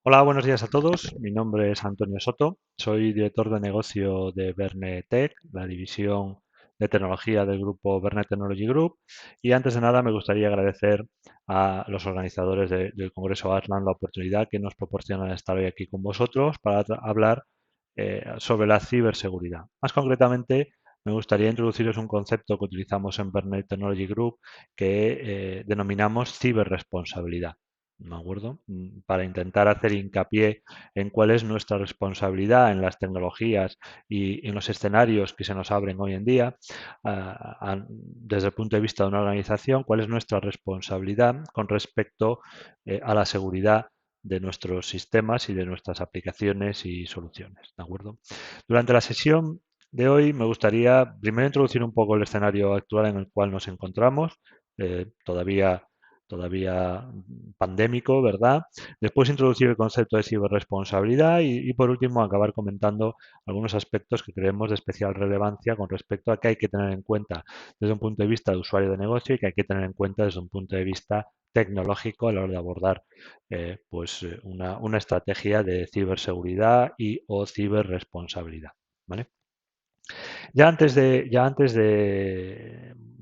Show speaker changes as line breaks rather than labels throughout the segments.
Hola, buenos días a todos. Mi nombre es Antonio Soto. Soy director de negocio de Verne Tech, la división de tecnología del grupo Verne Technology Group. Y antes de nada, me gustaría agradecer a los organizadores del Congreso Atlan la oportunidad que nos proporcionan estar hoy aquí con vosotros para hablar sobre la ciberseguridad. Más concretamente, me gustaría introduciros un concepto que utilizamos en Verne Technology Group que denominamos ciberresponsabilidad. ¿De acuerdo? Para intentar hacer hincapié en cuál es nuestra responsabilidad en las tecnologías y en los escenarios que se nos abren hoy en día, desde el punto de vista de una organización, cuál es nuestra responsabilidad con respecto a la seguridad de nuestros sistemas y de nuestras aplicaciones y soluciones. ¿De acuerdo? Durante la sesión de hoy me gustaría primero introducir un poco el escenario actual en el cual nos encontramos. Todavía pandémico, ¿verdad? Después introducir el concepto de ciberresponsabilidad y por último acabar comentando algunos aspectos que creemos de especial relevancia con respecto a qué hay que tener en cuenta desde un punto de vista de usuario de negocio y que hay que tener en cuenta desde un punto de vista tecnológico a la hora de abordar una estrategia de ciberseguridad y o ciberresponsabilidad. ¿Vale?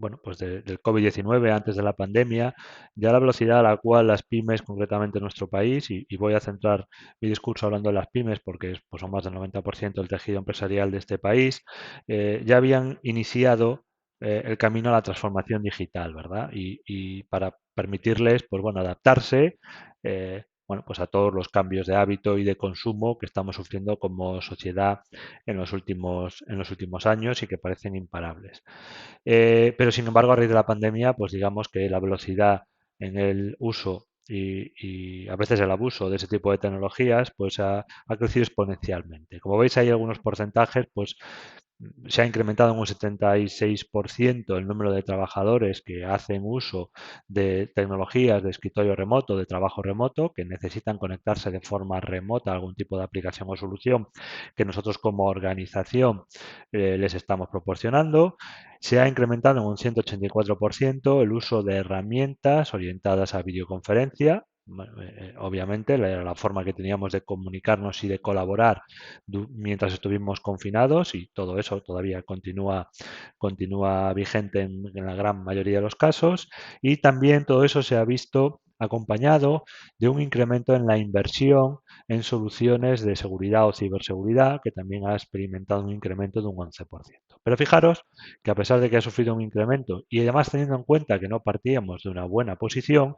Bueno, pues del COVID-19, antes de la pandemia, ya la velocidad a la cual las pymes, concretamente en nuestro país, y voy a centrar mi discurso hablando de las pymes porque pues, son más del 90% del tejido empresarial de este país, ya habían iniciado el camino a la transformación digital, ¿verdad? Y para permitirles, pues bueno, adaptarse, bueno, pues a todos los cambios de hábito y de consumo que estamos sufriendo como sociedad en los últimos años y que parecen imparables. Pero sin embargo, a raíz de la pandemia, pues digamos que la velocidad en el uso y a veces el abuso de ese tipo de tecnologías, pues ha crecido exponencialmente. Como veis, hay algunos porcentajes, pues se ha incrementado en un 76% el número de trabajadores que hacen uso de tecnologías de escritorio remoto, de trabajo remoto, que necesitan conectarse de forma remota a algún tipo de aplicación o solución que nosotros como organización les estamos proporcionando. Se ha incrementado en un 184% el uso de herramientas orientadas a videoconferencia. Obviamente, la forma que teníamos de comunicarnos y de colaborar mientras estuvimos confinados y todo eso todavía continúa vigente en la gran mayoría de los casos y también todo eso se ha visto acompañado de un incremento en la inversión en soluciones de seguridad o ciberseguridad, que también ha experimentado un incremento de un 11%. Pero fijaros que a pesar de que ha sufrido un incremento y además teniendo en cuenta que no partíamos de una buena posición,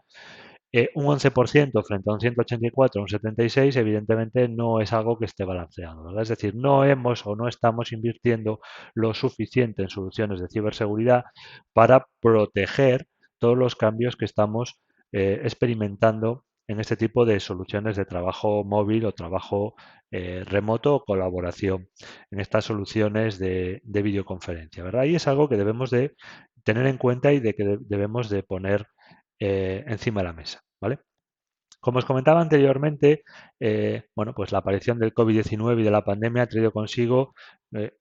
un 11% frente a un 184, un 76, evidentemente no es algo que esté balanceado, ¿verdad? Es decir, no hemos o no estamos invirtiendo lo suficiente en soluciones de ciberseguridad para proteger todos los cambios que estamos experimentando en este tipo de soluciones de trabajo móvil o trabajo remoto o colaboración en estas soluciones de videoconferencia, ¿verdad? Y es algo que debemos de tener en cuenta y de que debemos de poner encima de la mesa, ¿vale? Como os comentaba anteriormente, bueno, pues la aparición del COVID-19 y de la pandemia ha traído consigo,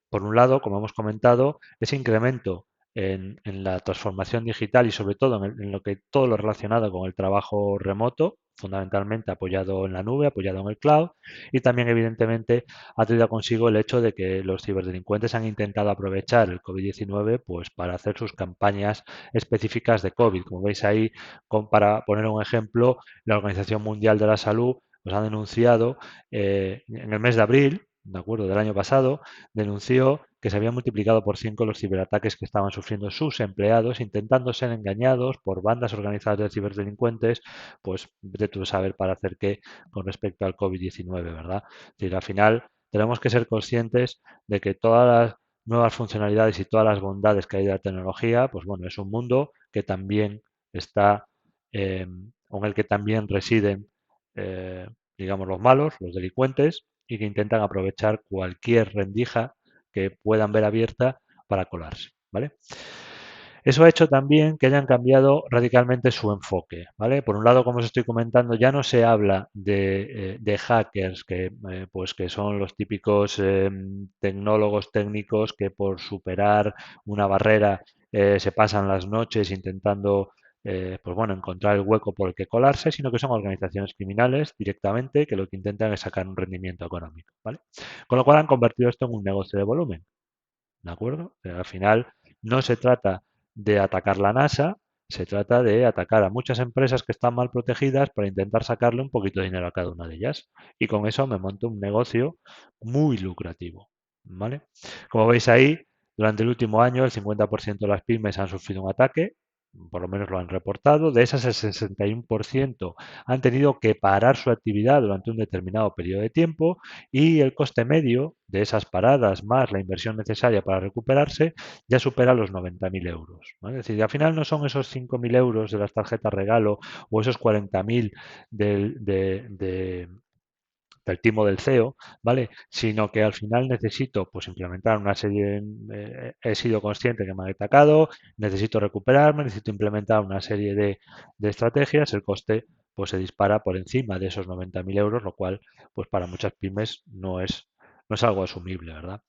por un lado, como hemos comentado, ese incremento en la transformación digital y sobre todo en lo que todo lo relacionado con el trabajo remoto, fundamentalmente apoyado en la nube, apoyado en el cloud, y también evidentemente ha traído consigo el hecho de que los ciberdelincuentes han intentado aprovechar el COVID-19 pues para hacer sus campañas específicas de COVID. Como veis ahí, para poner un ejemplo, la Organización Mundial de la Salud nos ha denunciado en el mes de abril, de acuerdo, del año pasado, denunció que se habían multiplicado por 5 los ciberataques que estaban sufriendo sus empleados intentando ser engañados por bandas organizadas de ciberdelincuentes, pues de tú saber para hacer qué con respecto al COVID-19, ¿verdad? Es decir, al final tenemos que ser conscientes de que todas las nuevas funcionalidades y todas las bondades que hay de la tecnología, pues bueno, es un mundo que también está con el que también residen, eh, digamos, los malos, los delincuentes, y que intentan aprovechar cualquier rendija que puedan ver abierta para colarse, ¿vale? Eso ha hecho también que hayan cambiado radicalmente su enfoque, ¿vale? Por un lado, como os estoy comentando, ya no se habla de hackers, pues que son los típicos tecnólogos técnicos que por superar una barrera se pasan las noches intentando pues bueno, encontrar el hueco por el que colarse, sino que son organizaciones criminales directamente que lo que intentan es sacar un rendimiento económico, ¿vale? Con lo cual han convertido esto en un negocio de volumen, ¿de acuerdo? Al final no se trata de atacar la NASA, se trata de atacar a muchas empresas que están mal protegidas para intentar sacarle un poquito de dinero a cada una de ellas. Y con eso me monto un negocio muy lucrativo, ¿vale? Como veis ahí, durante el último año el 50% de las pymes han sufrido un ataque, por lo menos lo han reportado. De esas, el 61% han tenido que parar su actividad durante un determinado periodo de tiempo y el coste medio de esas paradas más la inversión necesaria para recuperarse ya supera los 90.000 euros, ¿vale? Es decir, al final no son esos 5.000 euros de las tarjetas regalo o esos 40.000 del timo del CEO, ¿vale? Sino que al final necesito pues implementar una serie, he sido consciente que me han atacado, necesito recuperarme, necesito implementar una serie de estrategias, el coste pues se dispara por encima de esos 90.000 euros, lo cual pues para muchas pymes no es algo asumible, ¿verdad?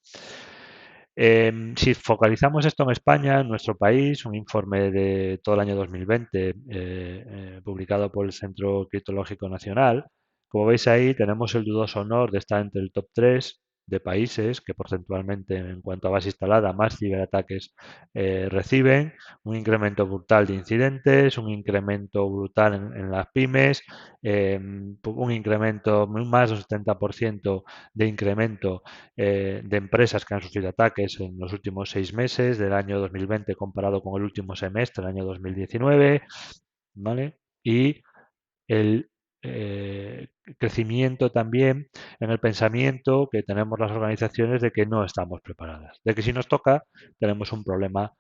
Si focalizamos esto en España, en nuestro país, un informe de todo el año 2020 publicado por el Centro Criptológico Nacional, como veis ahí tenemos el dudoso honor de estar entre el top 3 de países que porcentualmente en cuanto a base instalada más ciberataques reciben, un incremento brutal de incidentes, un incremento brutal en las pymes, un incremento más de un 70% de incremento de empresas que han sufrido ataques en los últimos 6 meses del año 2020 comparado con el último semestre del año 2019, ¿vale? Y el crecimiento también en el pensamiento que tenemos las organizaciones de que no estamos preparadas, de que si nos toca tenemos un problema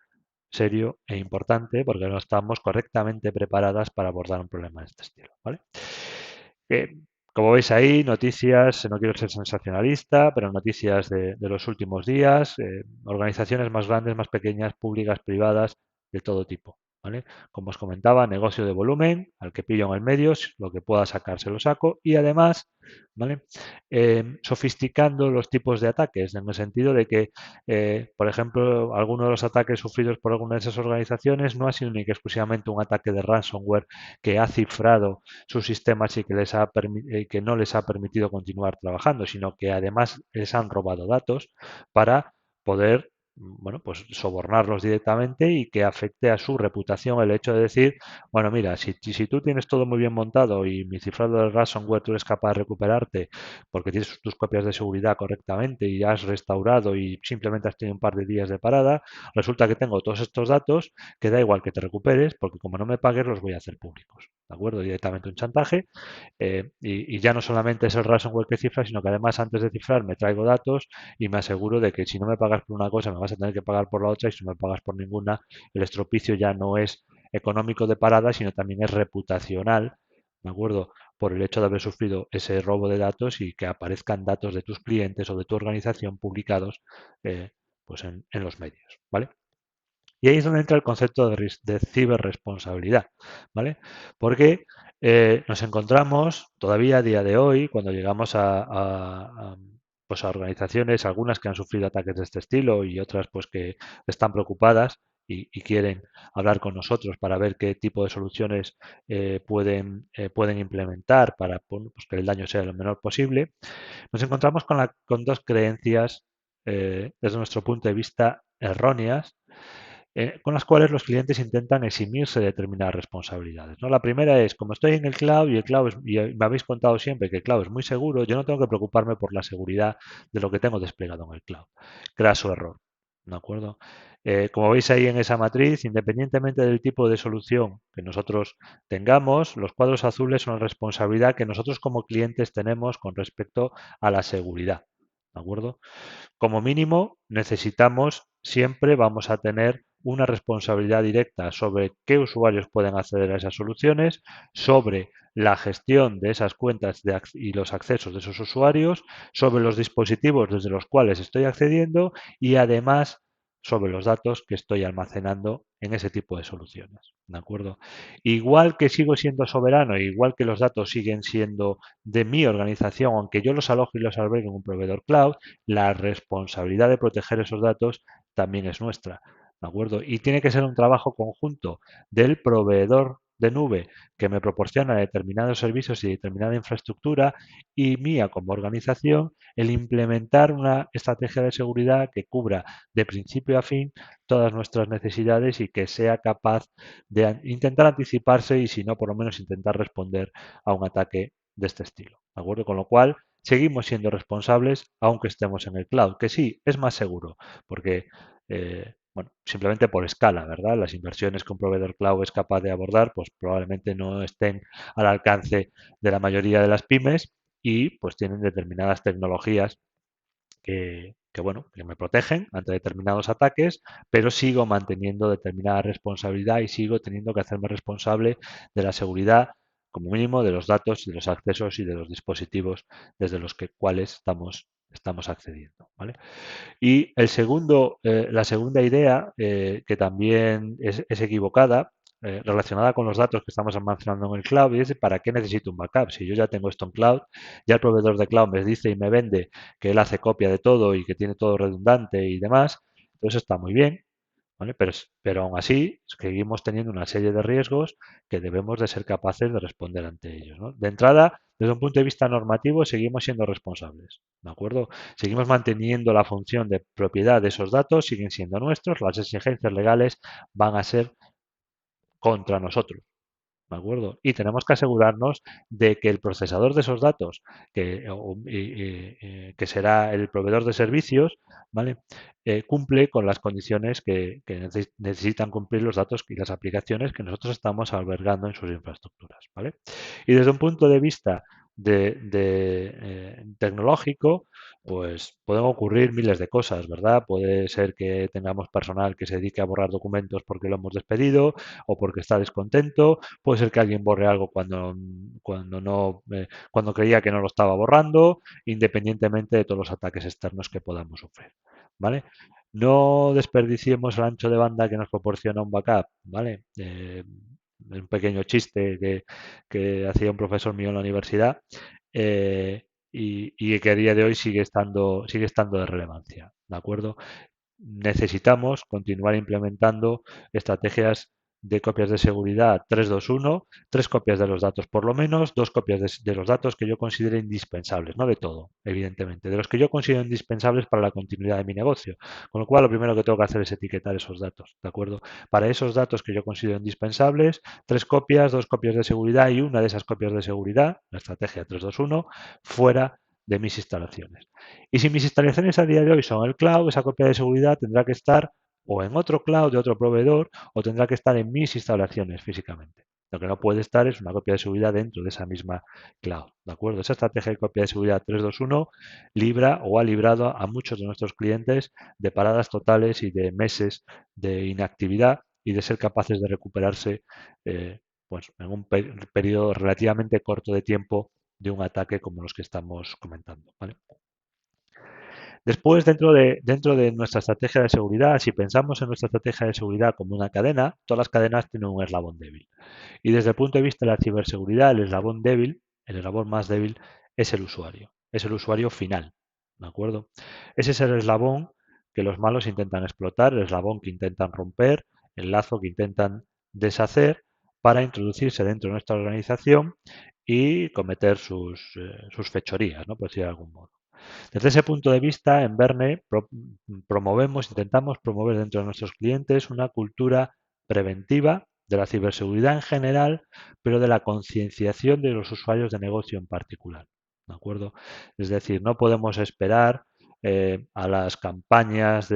serio e importante porque no estamos correctamente preparadas para abordar un problema de este estilo, ¿vale? Eh, Como veis ahí, noticias, no quiero ser sensacionalista, pero noticias de los últimos días, organizaciones más grandes, más pequeñas, públicas, privadas, de todo tipo, ¿vale? Como os comentaba, negocio de volumen, al que pillo en el medio, lo que pueda sacar se lo saco y además, ¿vale? Sofisticando los tipos de ataques, en el sentido de que, por ejemplo, algunos de los ataques sufridos por alguna de esas organizaciones no ha sido única y exclusivamente un ataque de ransomware que ha cifrado sus sistemas y que no les ha permitido continuar trabajando, sino que además les han robado datos para poder, bueno, pues sobornarlos directamente y que afecte a su reputación el hecho de decir, bueno, mira, si tú tienes todo muy bien montado y mi cifrado del ransomware tú eres capaz de recuperarte porque tienes tus copias de seguridad correctamente y has restaurado y simplemente has tenido un par de días de parada, resulta que tengo todos estos datos que da igual que te recuperes porque como no me pagues los voy a hacer públicos. ¿De acuerdo? Directamente un chantaje y ya no solamente es el ransomware que cifra, sino que además antes de cifrar me traigo datos y me aseguro de que si no me pagas por una cosa me vas a tener que pagar por la otra y si no me pagas por ninguna, el estropicio ya no es económico de parada, sino también es reputacional, ¿de acuerdo? Por el hecho de haber sufrido ese robo de datos y que aparezcan datos de tus clientes o de tu organización publicados pues en los medios, ¿vale? Y ahí es donde entra el concepto de ciberresponsabilidad, ¿vale? Porque nos encontramos todavía a día de hoy, cuando llegamos pues a organizaciones, algunas que han sufrido ataques de este estilo y otras pues que están preocupadas y quieren hablar con nosotros para ver qué tipo de soluciones pueden implementar para pues, que el daño sea lo menor posible, nos encontramos con dos creencias desde nuestro punto de vista erróneas con las cuales los clientes intentan eximirse de determinadas responsabilidades, ¿no? La primera es, como estoy en el cloud y el cloud y me habéis contado siempre que el cloud es muy seguro, yo no tengo que preocuparme por la seguridad de lo que tengo desplegado en el cloud. Craso error, ¿de acuerdo? Como veis ahí en esa matriz, independientemente del tipo de solución que nosotros tengamos, los cuadros azules son la responsabilidad que nosotros como clientes tenemos con respecto a la seguridad, ¿de acuerdo? Como mínimo, necesitamos, siempre vamos a tener una responsabilidad directa sobre qué usuarios pueden acceder a esas soluciones, sobre la gestión de esas cuentas y los accesos de esos usuarios, sobre los dispositivos desde los cuales estoy accediendo y además sobre los datos que estoy almacenando en ese tipo de soluciones. ¿De acuerdo? Igual que sigo siendo soberano, igual que los datos siguen siendo de mi organización, aunque yo los aloje y los albergue en un proveedor cloud, la responsabilidad de proteger esos datos también es nuestra. ¿de acuerdo? Y tiene que ser un trabajo conjunto del proveedor de nube que me proporciona determinados servicios y determinada infraestructura y mía como organización el implementar una estrategia de seguridad que cubra de principio a fin todas nuestras necesidades y que sea capaz de intentar anticiparse y si no, por lo menos intentar responder a un ataque de este estilo. ¿De acuerdo? Con lo cual, seguimos siendo responsables aunque estemos en el cloud, que sí, es más seguro, porque bueno, simplemente por escala, ¿verdad? Las inversiones que un proveedor cloud es capaz de abordar, pues probablemente no estén al alcance de la mayoría de las pymes y pues tienen determinadas tecnologías bueno, que me protegen ante determinados ataques, pero sigo manteniendo determinada responsabilidad y sigo teniendo que hacerme responsable de la seguridad, como mínimo, de los datos, de los accesos y de los dispositivos desde los cuales estamos accediendo, ¿vale? Y la segunda idea, que también es equivocada, relacionada con los datos que estamos almacenando en el cloud, y es ¿para qué necesito un backup? Si yo ya tengo esto en cloud, ya el proveedor de cloud me dice y me vende que él hace copia de todo y que tiene todo redundante y demás, entonces está muy bien, ¿vale? Pero aún así seguimos teniendo una serie de riesgos que debemos de ser capaces de responder ante ellos, ¿no? De entrada, desde un punto de vista normativo, seguimos siendo responsables, ¿de acuerdo? Seguimos manteniendo la función de propiedad de esos datos, siguen siendo nuestros, las exigencias legales van a ser contra nosotros, ¿de acuerdo? Y tenemos que asegurarnos de que el procesador de esos datos, que será el proveedor de servicios, ¿vale? Cumple con las condiciones que necesitan cumplir los datos y las aplicaciones que nosotros estamos albergando en sus infraestructuras, ¿vale? Y desde un punto de vista tecnológico, pues pueden ocurrir miles de cosas, ¿verdad? Puede ser que tengamos personal que se dedique a borrar documentos porque lo hemos despedido o porque está descontento. Puede ser que alguien borre algo cuando no, cuando creía que no lo estaba borrando, independientemente de todos los ataques externos que podamos sufrir, ¿vale? No desperdiciemos el ancho de banda que nos proporciona un backup, ¿vale? Un pequeño chiste que hacía un profesor mío en la universidad y que a día de hoy sigue estando de relevancia, ¿de acuerdo? Necesitamos continuar implementando estrategias de copias de seguridad 3-2-1, tres copias de los datos por lo menos, dos copias de los datos que yo considere indispensables, no de todo, evidentemente, de los que yo considero indispensables para la continuidad de mi negocio. Con lo cual, lo primero que tengo que hacer es etiquetar esos datos, ¿de acuerdo? Para esos datos que yo considero indispensables, tres copias, dos copias de seguridad y una de esas copias de seguridad, la estrategia 3-2-1, fuera de mis instalaciones. Y si mis instalaciones a día de hoy son el cloud, esa copia de seguridad tendrá que estar o en otro cloud de otro proveedor o tendrá que estar en mis instalaciones físicamente. Lo que no puede estar es una copia de seguridad dentro de esa misma cloud. ¿De acuerdo? Esa estrategia de copia de seguridad 3-2-1 libra o ha librado a muchos de nuestros clientes de paradas totales y de meses de inactividad y de ser capaces de recuperarse pues en un periodo relativamente corto de tiempo de un ataque como los que estamos comentando. ¿Vale? Después, dentro de nuestra estrategia de seguridad, si pensamos en nuestra estrategia de seguridad como una cadena, todas las cadenas tienen un eslabón débil. Y desde el punto de vista de la ciberseguridad, el eslabón débil, el eslabón más débil, es el usuario final. ¿De acuerdo? Ese es el eslabón que los malos intentan explotar, el eslabón que intentan romper, el lazo que intentan deshacer para introducirse dentro de nuestra organización y cometer sus fechorías, ¿no? Por decir de algún modo. Desde ese punto de vista, en Verne intentamos promover dentro de nuestros clientes una cultura preventiva de la ciberseguridad en general, pero de la concienciación de los usuarios de negocio en particular. ¿De acuerdo? Es decir, no podemos esperar a las campañas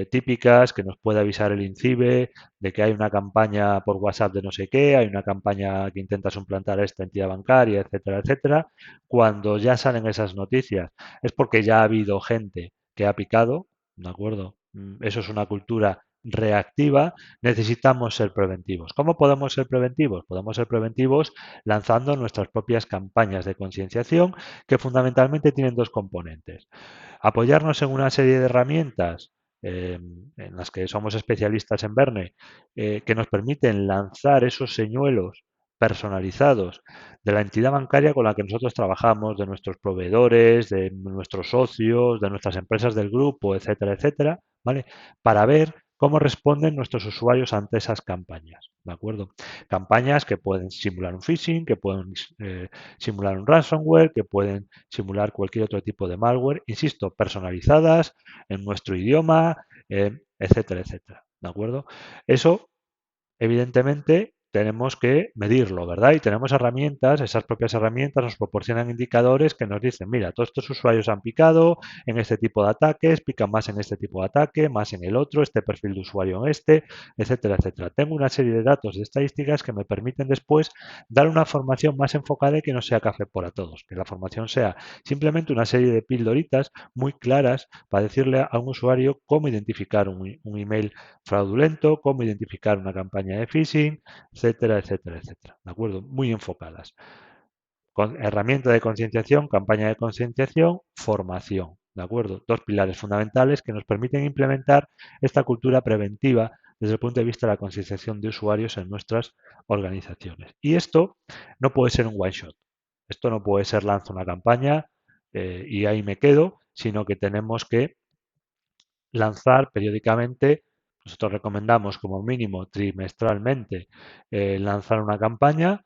típicas que nos puede avisar el INCIBE de que hay una campaña por WhatsApp de no sé qué, hay una campaña que intenta suplantar a esta entidad bancaria, etcétera, etcétera. Cuando ya salen esas noticias es porque ya ha habido gente que ha picado, ¿de acuerdo? Eso es una cultura reactiva, necesitamos ser preventivos. ¿Cómo podemos ser preventivos? Podemos ser preventivos lanzando nuestras propias campañas de concienciación que fundamentalmente tienen dos componentes. Apoyarnos en una serie de herramientas en las que somos especialistas en Verne, que nos permiten lanzar esos señuelos personalizados de la entidad bancaria con la que nosotros trabajamos, de nuestros proveedores, de nuestros socios, de nuestras empresas del grupo, etcétera, etcétera, ¿vale? Para ver cómo responden nuestros usuarios ante esas campañas, ¿de acuerdo? Campañas que pueden simular un phishing, que pueden simular un ransomware, que pueden simular cualquier otro tipo de malware, insisto, personalizadas en nuestro idioma, etcétera, etcétera, ¿de acuerdo? Eso evidentemente tenemos que medirlo, ¿verdad? Y tenemos herramientas, esas propias herramientas nos proporcionan indicadores que nos dicen, mira, todos estos usuarios han picado en este tipo de ataques, pican más en este tipo de ataque, más en el otro, este perfil de usuario en este, etcétera, etcétera. Tengo una serie de datos de estadísticas que me permiten después dar una formación más enfocada y que no sea café para todos, que la formación sea simplemente una serie de pildoritas muy claras para decirle a un usuario cómo identificar un email fraudulento, cómo identificar una campaña de phishing, etcétera, etcétera, etcétera. ¿De acuerdo? Muy enfocadas. Con herramienta de concienciación, campaña de concienciación, formación. ¿De acuerdo? Dos pilares fundamentales que nos permiten implementar esta cultura preventiva desde el punto de vista de la concienciación de usuarios en nuestras organizaciones. Y esto no puede ser un one shot. Esto no puede ser lanzo una campaña y ahí me quedo, sino que tenemos que lanzar periódicamente. Nosotros recomendamos como mínimo trimestralmente lanzar una campaña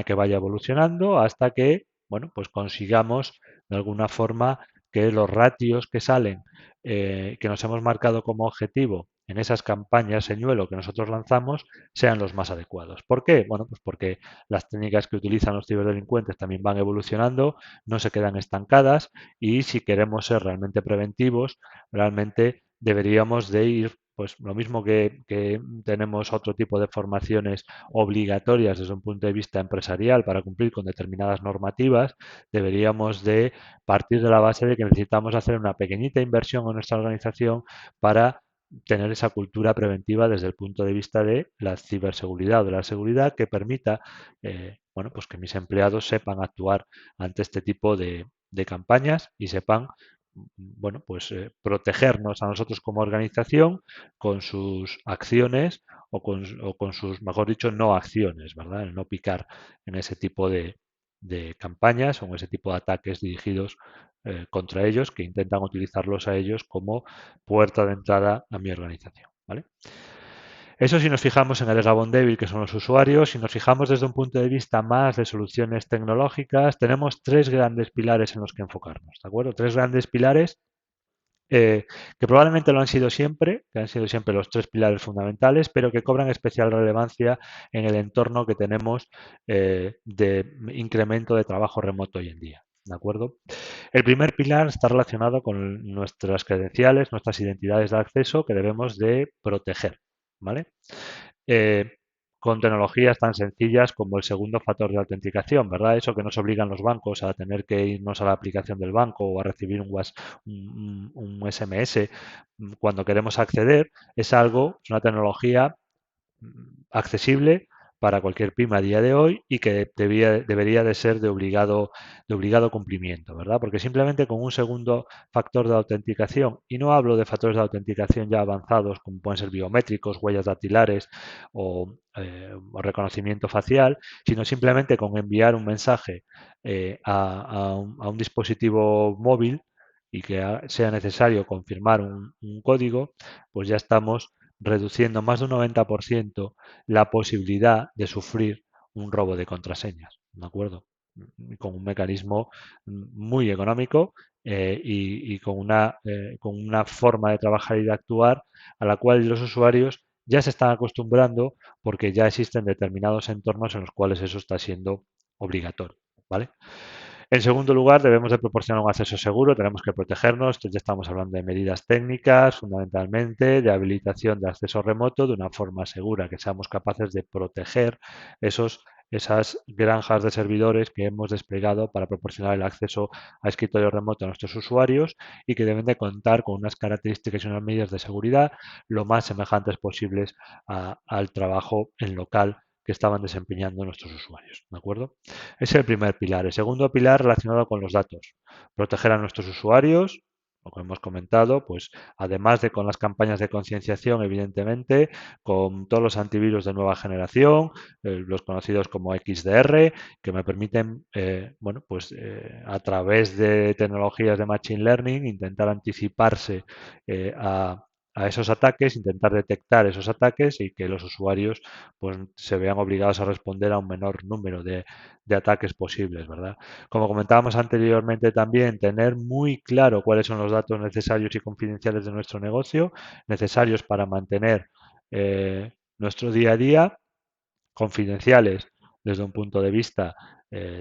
que vaya evolucionando hasta que, bueno, pues consigamos de alguna forma que los ratios que salen, que nos hemos marcado como objetivo en esas campañas señuelo que nosotros lanzamos, sean los más adecuados. ¿Por qué? Bueno, pues porque las técnicas que utilizan los ciberdelincuentes también van evolucionando, no se quedan estancadas y si queremos ser realmente preventivos, realmente deberíamos de ir, pues lo mismo que tenemos otro tipo de formaciones obligatorias desde un punto de vista empresarial para cumplir con determinadas normativas, deberíamos de partir de la base de que necesitamos hacer una pequeñita inversión en nuestra organización para tener esa cultura preventiva desde el punto de vista de la ciberseguridad o de la seguridad que permita bueno, pues que mis empleados sepan actuar ante este tipo de campañas y sepan bueno, pues protegernos a nosotros como organización con sus acciones o con sus, mejor dicho, no acciones, ¿verdad? El no picar en ese tipo de campañas o en ese tipo de ataques dirigidos contra ellos que intentan utilizarlos a ellos como puerta de entrada a mi organización, ¿vale? Eso si nos fijamos en el eslabón débil que son los usuarios, si nos fijamos desde un punto de vista más de soluciones tecnológicas, tenemos tres grandes pilares en los que enfocarnos, ¿de acuerdo? Tres grandes pilares que probablemente lo han sido siempre, que han sido siempre los tres pilares fundamentales, pero que cobran especial relevancia en el entorno que tenemos de incremento de trabajo remoto hoy en día. ¿De acuerdo? El primer pilar está relacionado con nuestras credenciales, nuestras identidades de acceso que debemos de proteger. ¿Vale? eh, con tecnologías tan sencillas como el segundo factor de autenticación, ¿verdad? Eso que nos obligan los bancos a tener que irnos a la aplicación del banco o a recibir un SMS cuando queremos acceder, es algo, es una tecnología accesible para cualquier pyme a día de hoy y que debería de ser de obligado cumplimiento, ¿verdad? Porque simplemente con un segundo factor de autenticación, y no hablo de factores de autenticación ya avanzados como pueden ser biométricos, huellas dactilares o reconocimiento facial, sino simplemente con enviar un mensaje a un dispositivo móvil y que sea necesario confirmar un código, pues ya estamos reduciendo más de un 90% la posibilidad de sufrir un robo de contraseñas, ¿de acuerdo? Con un mecanismo muy económico y con una forma de trabajar y de actuar a la cual los usuarios ya se están acostumbrando porque ya existen determinados entornos en los cuales eso está siendo obligatorio, ¿vale? En segundo lugar, debemos de proporcionar un acceso seguro, tenemos que protegernos, ya estamos hablando de medidas técnicas, fundamentalmente, de habilitación de acceso remoto de una forma segura, que seamos capaces de proteger esas granjas de servidores que hemos desplegado para proporcionar el acceso a escritorio remoto a nuestros usuarios y que deben de contar con unas características y unas medidas de seguridad lo más semejantes posibles al trabajo en local que estaban desempeñando nuestros usuarios. ¿De acuerdo? Ese es el primer pilar. El segundo pilar relacionado con los datos. Proteger a nuestros usuarios, lo que hemos comentado, pues además de con las campañas de concienciación, evidentemente, con todos los antivirus de nueva generación, los conocidos como XDR, que me permiten, bueno, pues a través de tecnologías de Machine Learning intentar anticiparse a a esos ataques, intentar detectar esos ataques y que los usuarios pues, se vean obligados a responder a un menor número de ataques posibles, ¿verdad? Como comentábamos anteriormente también, tener muy claro cuáles son los datos necesarios y confidenciales de nuestro negocio, necesarios para mantener nuestro día a día, confidenciales desde un punto de vista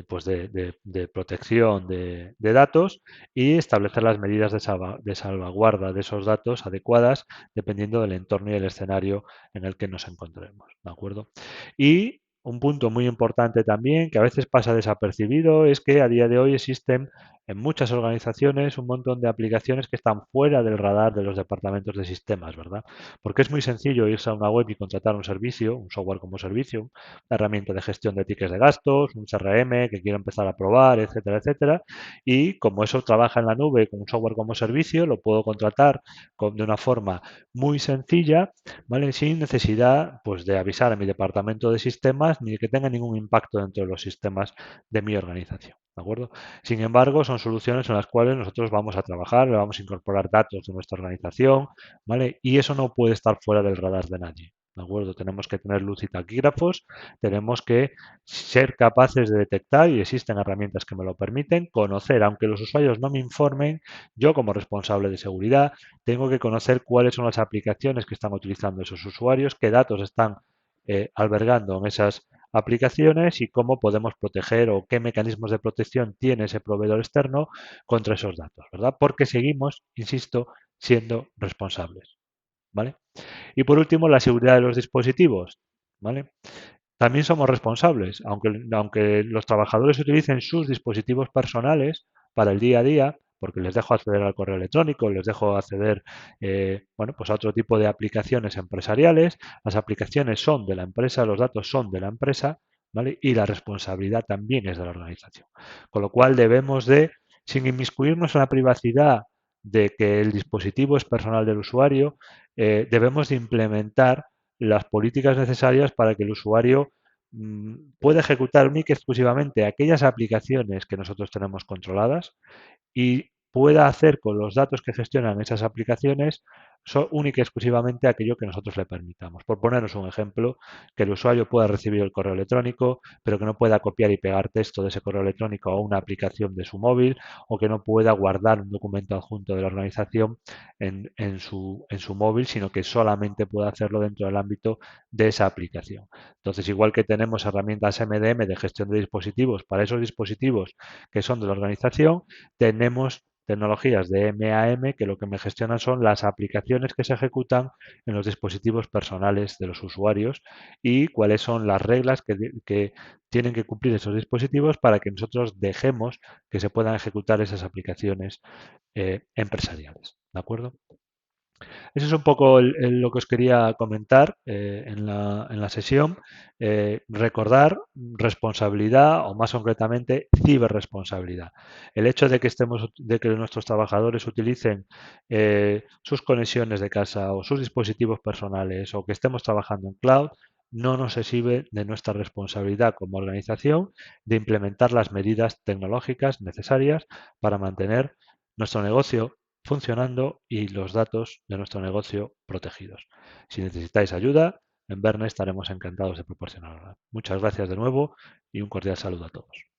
pues de protección de datos y establecer las medidas de salvaguarda de esos datos adecuadas dependiendo del entorno y el escenario en el que nos encontremos, ¿de acuerdo? Y un punto muy importante también que a veces pasa desapercibido es que a día de hoy existen en muchas organizaciones un montón de aplicaciones que están fuera del radar de los departamentos de sistemas, ¿verdad? Porque es muy sencillo irse a una web y contratar un servicio, un software como servicio, una herramienta de gestión de tickets de gastos, un CRM que quiero empezar a probar, etcétera, etcétera. Y como eso trabaja en la nube con un software como servicio, lo puedo contratar de una forma muy sencilla, ¿vale? Sin necesidad pues, de avisar a mi departamento de sistemas ni de que tenga ningún impacto dentro de los sistemas de mi organización. ¿De acuerdo? Sin embargo, son soluciones en las cuales nosotros vamos a trabajar, le vamos a incorporar datos de nuestra organización, ¿vale? Y eso no puede estar fuera del radar de nadie. ¿De acuerdo? Tenemos que tener luz y taquígrafos, tenemos que ser capaces de detectar, y existen herramientas que me lo permiten, conocer, aunque los usuarios no me informen, yo como responsable de seguridad tengo que conocer cuáles son las aplicaciones que están utilizando esos usuarios, qué datos están albergando en esas aplicaciones y cómo podemos proteger o qué mecanismos de protección tiene ese proveedor externo contra esos datos, ¿verdad? Porque seguimos, insisto, siendo responsables, ¿vale? Y por último, la seguridad de los dispositivos, ¿vale? También somos responsables, aunque los trabajadores utilicen sus dispositivos personales para el día a día, porque les dejo acceder al correo electrónico, les dejo acceder bueno, pues a otro tipo de aplicaciones empresariales, las aplicaciones son de la empresa, los datos son de la empresa, ¿vale? Y la responsabilidad también es de la organización. Con lo cual debemos de, sin inmiscuirnos en la privacidad de que el dispositivo es personal del usuario, debemos de implementar las políticas necesarias para que el usuario pueda ejecutar única y exclusivamente aquellas aplicaciones que nosotros tenemos controladas y pueda hacer con los datos que gestionan esas aplicaciones única y exclusivamente aquello que nosotros le permitamos. Por ponernos un ejemplo, que el usuario pueda recibir el correo electrónico, pero que no pueda copiar y pegar texto de ese correo electrónico a una aplicación de su móvil o que no pueda guardar un documento adjunto de la organización en su móvil, sino que solamente pueda hacerlo dentro del ámbito de esa aplicación. Entonces, igual que tenemos herramientas MDM de gestión de dispositivos para esos dispositivos que son de la organización, tenemos tecnologías de MAM que lo que me gestionan son las aplicaciones que se ejecutan en los dispositivos personales de los usuarios y cuáles son las reglas que tienen que cumplir esos dispositivos para que nosotros dejemos que se puedan ejecutar esas aplicaciones empresariales. ¿De acuerdo? Eso es un poco lo que os quería comentar en la sesión. Recordar responsabilidad o más concretamente ciberresponsabilidad. El hecho de que nuestros trabajadores utilicen sus conexiones de casa o sus dispositivos personales o que estemos trabajando en cloud no nos exhibe de nuestra responsabilidad como organización de implementar las medidas tecnológicas necesarias para mantener nuestro negocio funcionando y los datos de nuestro negocio protegidos. Si necesitáis ayuda, en Verne estaremos encantados de proporcionarla. Muchas gracias de nuevo y un cordial saludo a todos.